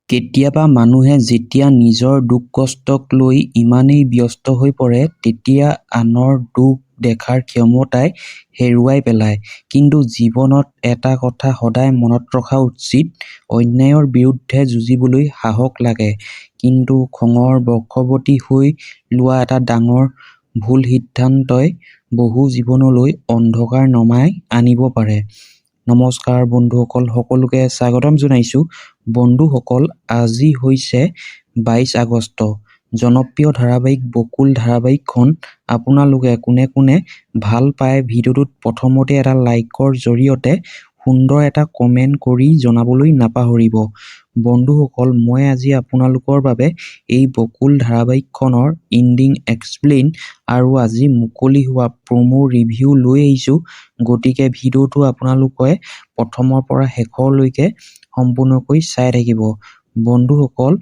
কেতিয়াবা মানুহে যেতিয়া নিজৰ দুখ-কষ্টক লৈ ইমানেই ব্যস্ত হৈ পৰে, তেতিয়া আনৰ দুখ দেখাৰ ক্ষমতাই হেৰুৱাই পেলায়। কিন্তু জীৱনত এটা কথা সদায় মনত ৰখা উচিত, অন্যায়ৰ বিৰুদ্ধে যুঁজিবলৈ সাহস লাগে, কিন্তু খঙৰ বশৱৰ্তী হৈ লোৱা এটা ডাঙৰ ভুল সিদ্ধান্তই বহু জীৱনলৈ অন্ধকাৰ নমাই আনিব পাৰে। নমস্কাৰ বন্ধুসকল, সকলোকে স্বাগতম জনাইছোঁ। বন্ধুসকল, আজি হৈছে ২২ আগষ্ট। জনপ্ৰিয় ধাৰাবাহিক বকুল ধাৰাবাহিকখন আপোনালোকে কোনে কোনে ভাল পায়, ভিডিঅ'টোত প্ৰথমতে এটা লাইকৰ জৰিয়তে সুন্দৰ এটা কমেণ্ট কৰি জনাবলৈ নাপাহৰিব। বন্ধুসকল, মই আজি আপোনালোকৰ বাবে এই বকুল ধাৰাবাহিকখনৰ এণ্ডিং এক্সপ্লেইন আৰু আজি মুকলি হোৱা প্ৰমো ৰিভিউ লৈ আহিছোঁ। গতিকে ভিডিঅ'টো আপোনালোকে প্ৰথমৰ পৰা শেষলৈকে সম্পূৰ্ণকৈ চাই থাকিব। বন্ধুসকল,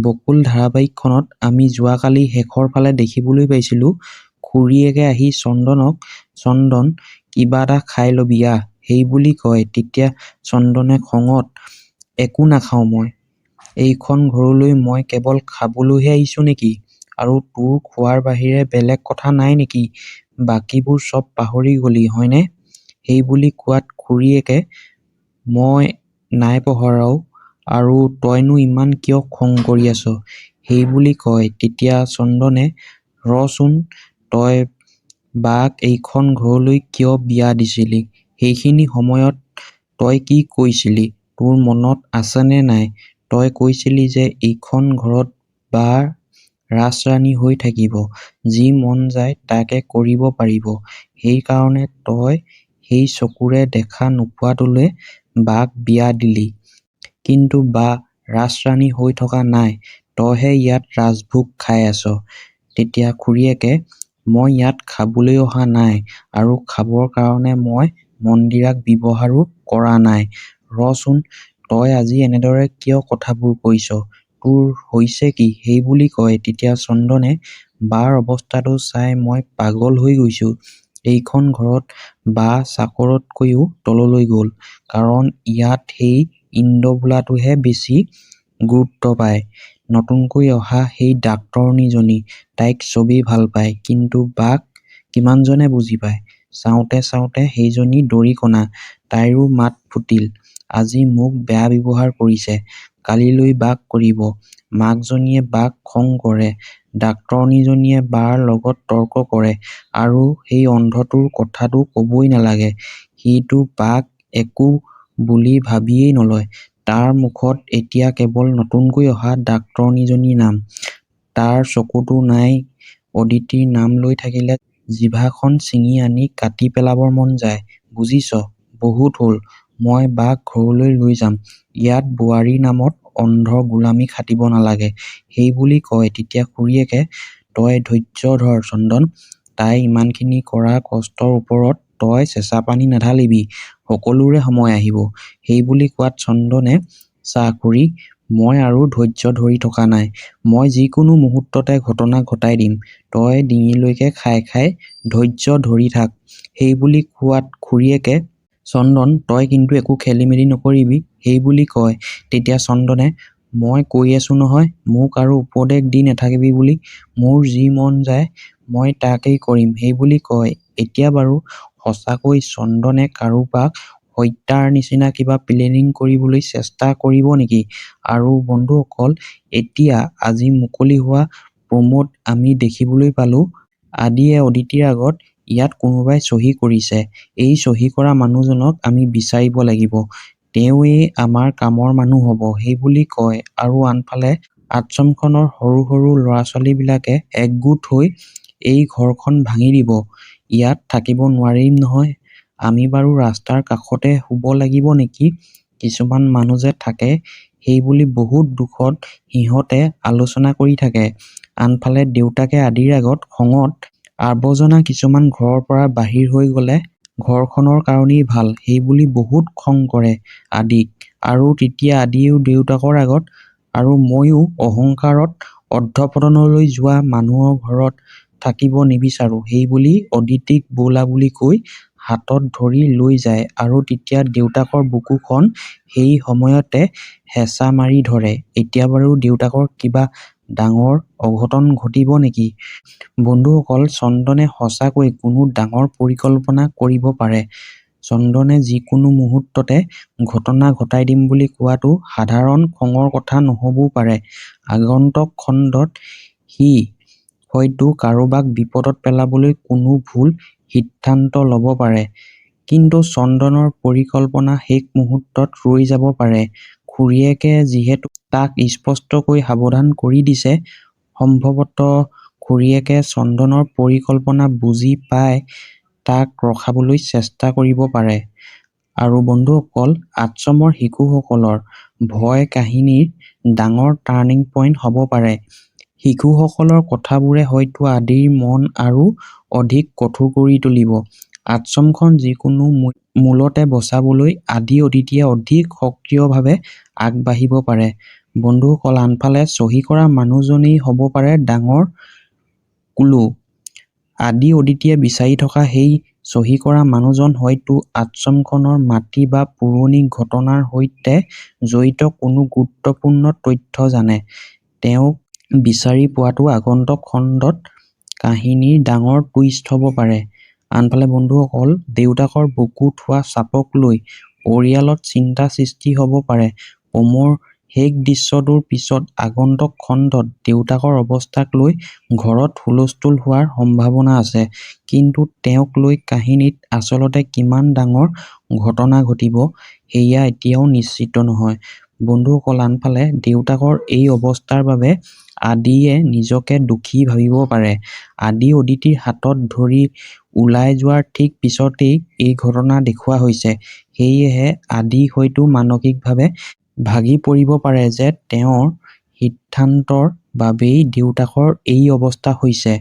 বকুল ধাৰাবাহিকখনত আমি যোৱাকালি শেষৰ ফালে দেখিবলৈ পাইছিলোঁ, খুৰীয়েকে আহি চন্দনক চন্দন কিবা এটা খাই ল'বি আহ সেইবুলি কয়। তেতিয়া চন্দনে খঙত একো নাখাওঁ, মই এইখন ঘৰলৈ মই কেৱল খাবলৈহে আহিছোঁ নেকি? আৰু তোৰ খোৱাৰ বাহিৰে বেলেগ কথা নাই নেকি? বাকীবোৰ চব পাহৰি গলি হয়নে? সেইবুলি কোৱাত খুৰীয়েকে মই নাই পাহৰাও, আৰু তইনো ইমান কিয় খং কৰি আছ? সেইবুলি কয়। তেতিয়া চন্দনে ৰচোন, তই বাক এইখন ঘৰলৈ কিয় বিয়া দিছিলি? সেইখিনি সময়ত তই কি কৈছিলি? তোৰ মনত আছেনে নাই? তই কৈছিলি যে এইখন ঘৰত বা ৰাজৰাণী হৈ থাকিব, যি মন যায় তাকে কৰিব পাৰিব। সেইকাৰণে তই সেই চকুৰে দেখা নোপোৱাটোলৈ বাক বিয়া দিলি। কিন্তু বা ৰাজৰাণী হৈ থকা নাই, তইহে ইয়াত ৰাজভোগ খাই আছ। তেতিয়া খুৰীয়েকে মই ইয়াত খাবলৈ অহা নাই, আৰু খাবৰ কাৰণে মই মন্দিৰাক ব্যৱহাৰো কৰা নাই। ৰচোন, তই আজি এনেদৰে কিয় কথাবোৰ কৈছ? তোৰ হৈছে কি? সেইবুলি কয়। তেতিয়া চন্দনে বাৰ অৱস্থাটো চাই মই পাগল হৈ গৈছোঁ। এইখন ঘৰত বা চাকৰতকৈও তললৈ গ'ল, কাৰণ ইয়াত সেই ইন্দ্ৰ বোলাটোহে বেছি গুৰুত্ব পায়। নতুনকৈ অহা সেই ডাক্তৰনীজনী, তাইক চবেই ভাল পায়, কিন্তু বাক কিমানজনে বুজি পায়? চাওঁতে চাওঁতে সেইজনী দৰিকণা, তাইৰো মাত ফুটিল। আজি মোক বেয়া ব্যৱহাৰ কৰিছে, কালিলৈ বাক কৰিব। মাকজনীয়ে বাক খং কৰে, ডাক্তৰনীজনীয়ে বাৰ লগত তৰ্ক কৰে, আৰু সেই অন্ধটোৰ কথাটো ক'বই নালাগে। সিটো বাক একো বুলি ভাবিয়েই নলয়। তাৰ মুখত এতিয়া কেৱল নতুনকৈ অহা ডাক্তৰনীজনীৰ নাম। তাৰ চকুতো নাই। অদিতিৰ নাম লৈ থাকিলে জিভাখন ছিঙি আনি কাটি পেলাবৰ মন যায়। বুজিছ? বহুত হ'ল, মই বাক ঘৰলৈ লৈ যাম। ইয়াত বোৱাৰীৰ নামত অন্ধৰ গোলামী খাটিব নালাগে। সেইবুলি কয়। তেতিয়া খুৰীয়েকে তই ধৈৰ্য ধৰ চন্দন, তাই ইমানখিনি কৰা কষ্টৰ ওপৰত তই চেঁচা পানী নাঢালিবি, সকলোৰে সময় আহিব। সেইবুলি কোৱাত চন্দনে চা খুৰী, মই আৰু ধৈৰ্য ধৰি থকা নাই, মই যিকোনো মুহূৰ্ততে ঘটনা ঘটাই দিম। তই ডিঙিলৈকে খাই খাই ধৈৰ্য ধৰি থাক। সেইবুলি কোৱাত খুৰীয়েকে চন্দন, তই কিন্তু একো খেলিমেলি নকৰিবি সেইবুলি কয়। তেতিয়া চন্দনে মই কৈ আছোঁ নহয়, মোক আৰু উপদেশ দি নাথাকিবি বুলি। মোৰ যি মন যায় মই তাকেই কৰিম সেইবুলি কয়। এতিয়া বাৰু সঁচাকৈ চন্দনে কাৰোবাক হত্যাৰ নিচিনা কিবা প্লেনিং কৰিবলৈ চেষ্টা কৰিব নেকি? আৰু বন্ধুসকল, এতিয়া আজি মুকলি হোৱা প্ৰমোত আমি দেখিবলৈ পালোঁ, আদিয়ে অদিতিৰ আগত ইয়াত কোনোবাই চহী কৰিছে। এই চহী কৰা মানুহজনক আমি বিচাৰিব লাগিব, তেওঁৱেই আমাৰ কামৰ মানুহ হ'ব সেইবুলি কয়। আৰু আনফালে আশ্ৰমখনৰ সৰু সৰু ল'ৰা-ছোৱালীবিলাকে একগোট হৈ এই ঘৰখন ভাঙি দিব। ইয়াত থাকিব নোৱাৰিম নহয়, আমি বাৰু ৰাস্তাৰ কাষতে শুব লাগিব নেকি? কিছুমান মানুহ যে থাকে, সেইবুলি বহুত দুখত সিহঁতে আলোচনা কৰি থাকে। আনফালে দেউতাকে আদিৰ আগত খঙত আৱৰ্জনা কিছুমান ঘৰৰ পৰা বাহিৰ হৈ গ'লে ঘৰখনৰ কাৰণেই ভাল, সেইবুলি বহুত খং কৰে আদিক। আৰু তেতিয়া আদিয়েও দেউতাকৰ আগত আৰু ময়ো অহংকাৰত অধঃপতনলৈ যোৱা মানুহৰ ঘৰত থাকিব নিবিচাৰোঁ সেইবুলি অদিতিক বোলা বুলি কৈ হাতত ধৰি লৈ যায় আৰু তেতিয়া দেউতাকৰ বুকুখন সেই সময়তে হেঁচা মাৰি ধৰে। এতিয়া বাৰু দেউতাকৰ কিবা ডাঙৰ অঘটন ঘটিব নেকি? বন্ধুসকল, চন্দনে সঁচাকৈ কোনো ডাঙৰ পৰিকল্পনা কৰিব পাৰে। চন্দনে যিকোনো মুহূৰ্ততে ঘটনা ঘটাই দিম বুলি কোৱাটো সাধাৰণ খঙৰ কথা নহ'বও পাৰে। আগন্তুক খণ্ডত সি হয়তো কাৰোবাক বিপদত পেলাবলৈ কোনো ভুল সিদ্ধান্ত ল'ব পাৰে। কিন্তু চন্দনৰ পৰিকল্পনা শেষ মুহূৰ্তত ৰৈ যাব পাৰে। খুৰীয়েকে যিহেতু তাক স্পষ্টকৈ সাৱধান কৰি দিছে, সম্ভৱতঃ খুৰীয়েকে চন্দনৰ পৰিকল্পনা বুজি পাই তাক ৰখাবলৈ চেষ্টা কৰিব পাৰে। আৰু বন্ধুসকল, আশ্ৰমৰ শিশুসকলৰ ভয় কাহিনীৰ ডাঙৰ টাৰ্নিং পইণ্ট হ'ব পাৰে। শিশুসকলৰ কথাবোৰে হয়তো আদিৰ মন আৰু অধিক কঠোৰ কৰি তুলিব। আশ্ৰমখন যিকোনো মূলতে বচাবলৈ আদি অদিতিয়ে অধিক সক্ৰিয়ভাৱে আগবাঢ়িব পাৰে। বন্ধুসকল, আনফালে চহী কৰা মানুহজনেই হ'ব পাৰে ডাঙৰ ক্লু। আদি অদিতিয়ে বিচাৰি থকা সেই চহী কৰা মানুহজন হয়তো আশ্ৰমখনৰ মাটি বা পুৰণি ঘটনাৰ সৈতে জড়িত কোনো গুৰুত্বপূৰ্ণ তথ্য জানে। তেওঁক বিচাৰি পোৱাটো আগন্তুক খণ্ডত কাহিনীৰ ডাঙৰ টুইষ্ট হ'ব পাৰে। আনফালে বন্ধুসকল, দেউতাকৰ বুকুত হোৱা চাপক লৈ পৰিয়ালত চিন্তাৰ সৃষ্টি হ'ব পাৰে। প্ৰমোৰ শেষ দৃশ্যটোৰ পিছত আগন্তুক খণ্ডত দেউতাকৰ অৱস্থাক লৈ ঘৰত হুলস্থুল হোৱাৰ সম্ভাৱনা আছে। কিন্তু তেওঁক লৈ কাহিনীত আচলতে কিমান ডাঙৰ ঘটনা ঘটিব সেয়া এতিয়াও নিশ্চিত নহয়। বন্ধুসকল, আনফালে দেউতাকৰ এই অৱস্থাৰ বাবে আদিয়ে নিজকে দোষী ভাবিব পাৰে। আদি অদিতিৰ হাতত ধৰি ওলাই যোৱাৰ ঠিক পিছতেই এই ঘটনা দেখুওৱা হৈছে। সেয়েহে আদি হয়তো মানসিকভাৱে ভাগি পৰিব পাৰে যে তেওঁৰ সিদ্ধান্তৰ বাবেই দেউতাকৰ এই অৱস্থা হৈছে।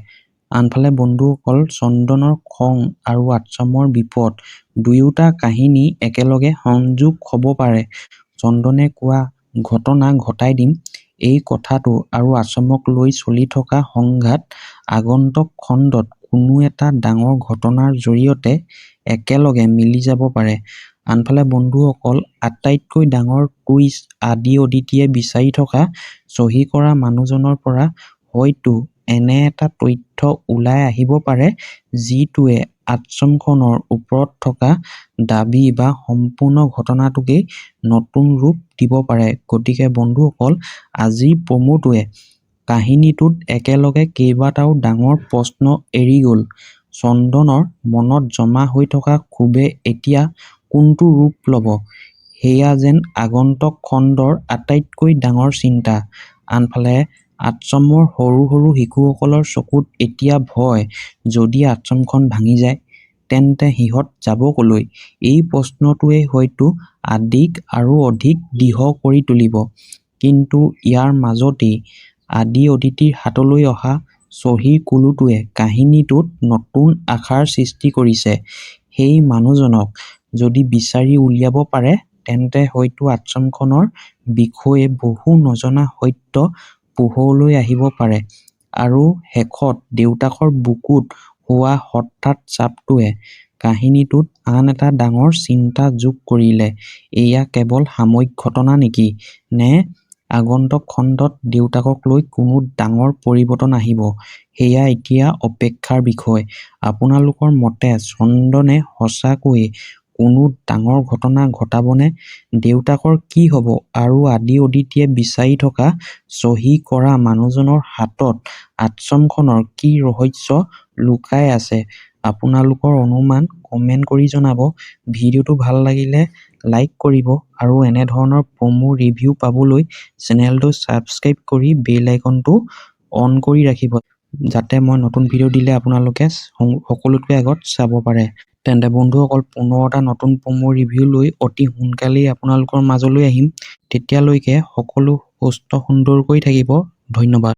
আনফালে বন্ধুসকল, চন্দনৰ খং আৰু আশ্ৰমৰ বিপদ দুয়োটা কাহিনী একেলগে সংযোগ হ'ব পাৰে। চন্দনে কোৱা ঘটনা ঘটাই দিম এই কথাটো আৰু আশ্ৰমক লৈ চলি থকা সংঘাত আগন্তুক খণ্ডত কোনো এটা ডাঙৰ ঘটনাৰ জৰিয়তে একেলগে মিলি যাব পাৰে। আনফালে বন্ধুসকল, আটাইতকৈ ডাঙৰ টুইষ্ট আদি অদিতিয়ে বিচাৰি থকা চহী কৰা মানুহজনৰ পৰা হয়তো এনে এটা তথ্য ওলাই আহিব পাৰে যিটোৱে আশ্ৰমখনৰ ওপৰত থকা দাবী বা সম্পূৰ্ণ ঘটনাটোকেই নতুন ৰূপ দিব পাৰে। গতিকে বন্ধুসকল, আজিৰ প্ৰমোটোৱে কাহিনীটোত একেলগে কেইবাটাও ডাঙৰ প্ৰশ্ন এৰি গ'ল। চন্দনৰ মনত জমা হৈ থকা ক্ষোভে এতিয়া কোনটো ৰূপ ল'ব, সেয়া যেন আগন্তুক খণ্ডৰ আটাইতকৈ ডাঙৰ চিন্তা। আনফালে আশ্ৰমৰ সৰু সৰু শিশুসকলৰ চকুত এতিয়া ভয়। যদি আশ্ৰমখন ভাঙি যায়, তেন্তে সিহঁত যাব কলৈ? এই প্ৰশ্নটোৱে হয়তো আদিক আৰু অধিক দৃঢ় কৰি তুলিব। কিন্তু ইয়াৰ মাজতেই আদি অদিতিৰ হাতলৈ অহা চহীৰ কুলুটোৱে কাহিনীটোত নতুন আশাৰ সৃষ্টি কৰিছে। সেই মানুহজনক যদি বিচাৰি উলিয়াব পাৰে, তেন্তে হয়তো আশ্ৰমখনৰ বিষয়ে বহু নজনা সত্য পোহৰলৈ আহিব পাৰে। আৰু শেষত দেউতাকৰ বুকুত হোৱা হঠাৎ চাপটোৱে কাহিনীটোত আন এটা ডাঙৰ চিন্তা যোগ কৰিলে। এয়া কেৱল সাময়িক ঘটনা নেকি? নে আগন্তুক খণ্ডত দেউতাকক লৈ কোনো ডাঙৰ পৰিৱৰ্তন আহিব? সেয়া এতিয়া অপেক্ষাৰ বিষয়। আপোনালোকৰ মতে চন্দনে সঁচাকৈয়ে কোনো ডাঙৰ ঘটনা ঘটাবনে? দেউতাকৰ কি হ'ব? আৰু আদি অদিতিয়ে বিচাৰি থকা চহী কৰা মানুহজনৰ হাতত আশ্ৰমখনৰ কি ৰহস্য লুকাই আছে? আপোনালোকৰ অনুমান কমেণ্ট কৰি জনাব। ভিডিঅ'টো ভাল লাগিলে লাইক কৰিব আৰু এনে ধৰণৰ প্ৰমো ৰিভিউ পাবলৈ চেনেলটো ছাবস্ক্ৰাইব কৰি বেল আইকনটো অন কৰি ৰাখিব, যাতে মই নতুন ভিডিঅ' দিলে আপোনালোকে সকলোতকৈ আগত চাব পাৰে। তেন্তে বন্ধুসকল, পুনৰ এটা নতুন প্ৰমো ৰিভিউ লৈ অতি সোনকালেই আপোনালোকৰ মাজলৈ আহিম। তেতিয়ালৈকে সকলো সুস্থ সুন্দৰকৈ থাকিব। ধন্যবাদ।